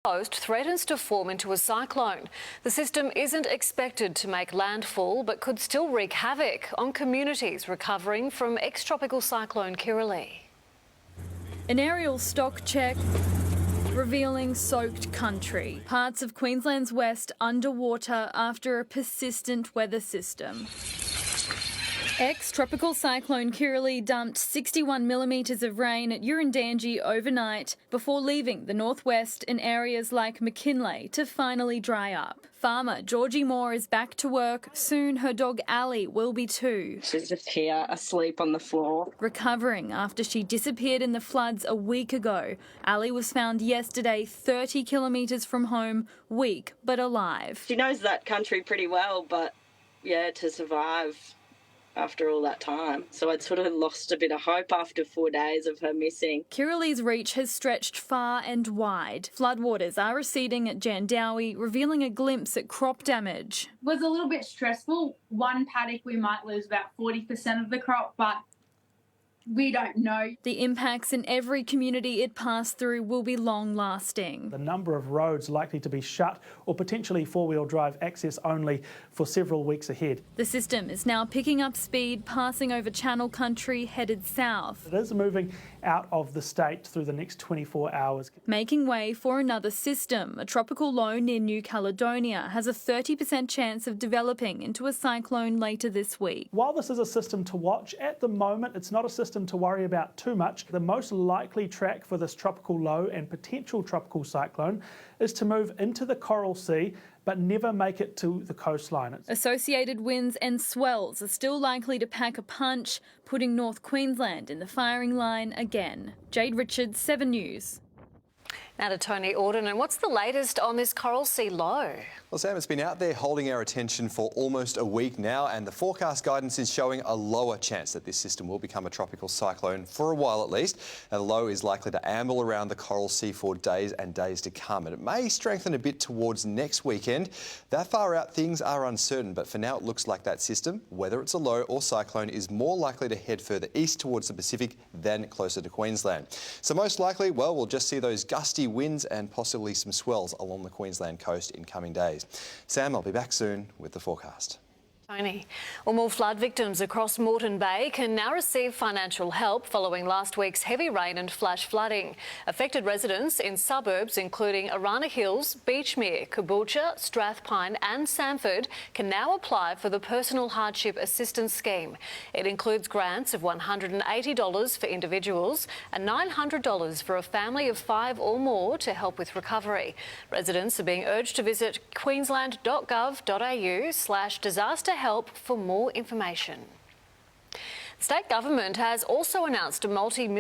Coast threatens to form into a cyclone. The system isn't expected to make landfall but could still wreak havoc on communities recovering from ex-tropical cyclone Kirrily. An aerial stock check revealing soaked country. Parts of Queensland's west underwater after a persistent weather system. Ex-tropical cyclone Kirrily dumped 61 millimetres of rain at Urundangi overnight before leaving the northwest in areas like McKinley to finally dry up. Farmer Georgie Moore is back to work. Soon her dog Ali will be too. She's just here, asleep on the floor. Recovering after she disappeared in the floods a week ago. Ali was found yesterday 30 kilometres from home, weak but alive. She knows that country pretty well, but yeah, to survive after all that time. So I'd sort of lost a bit of hope after 4 days of her missing. Kirrily's reach has stretched far and wide. Floodwaters are receding at Jandowie, revealing a glimpse at crop damage. It was a little bit stressful. One paddock we might lose about 40% of the crop, but we don't know. The impacts in every community it passed through will be long-lasting. The number of roads likely to be shut or potentially four-wheel drive access only for several weeks ahead. The system is now picking up speed, passing over Channel Country, headed south. It is moving out of the state through the next 24 hours. Making way for another system. A tropical low near New Caledonia has a 30% chance of developing into a cyclone later this week. While this is a system to watch, at the moment it's not a system to worry about too much. The most likely track for this tropical low and potential tropical cyclone is to move into the Coral Sea but never make it to the coastline. Associated winds and swells are still likely to pack a punch, putting North Queensland in the firing line again. Jade Richards, 7 News. Now to Tony Auden, and what's the latest on this Coral Sea low? Well, Sam, it's been out there holding our attention for almost a week now, and the forecast guidance is showing a lower chance that this system will become a tropical cyclone for a while at least. And the low is likely to amble around the Coral Sea for days and days to come, and it may strengthen a bit towards next weekend. That far out, things are uncertain, but for now it looks like that system, whether it's a low or cyclone, is more likely to head further east towards the Pacific than closer to Queensland. So most likely, well, we'll just see those gusty winds and possibly some swells along the Queensland coast in coming days. Sam, I'll be back soon with the forecast. Tony. Well, more flood victims across Moreton Bay can now receive financial help following last week's heavy rain and flash flooding. Affected residents in suburbs including Arana Hills, Beachmere, Caboolture, Strathpine and Samford can now apply for the Personal Hardship Assistance Scheme. It includes grants of $180 for individuals and $900 for a family of 5 or more to help with recovery. Residents are being urged to visit queensland.gov.au/disaster help for more information. The state government has also announced a multi-million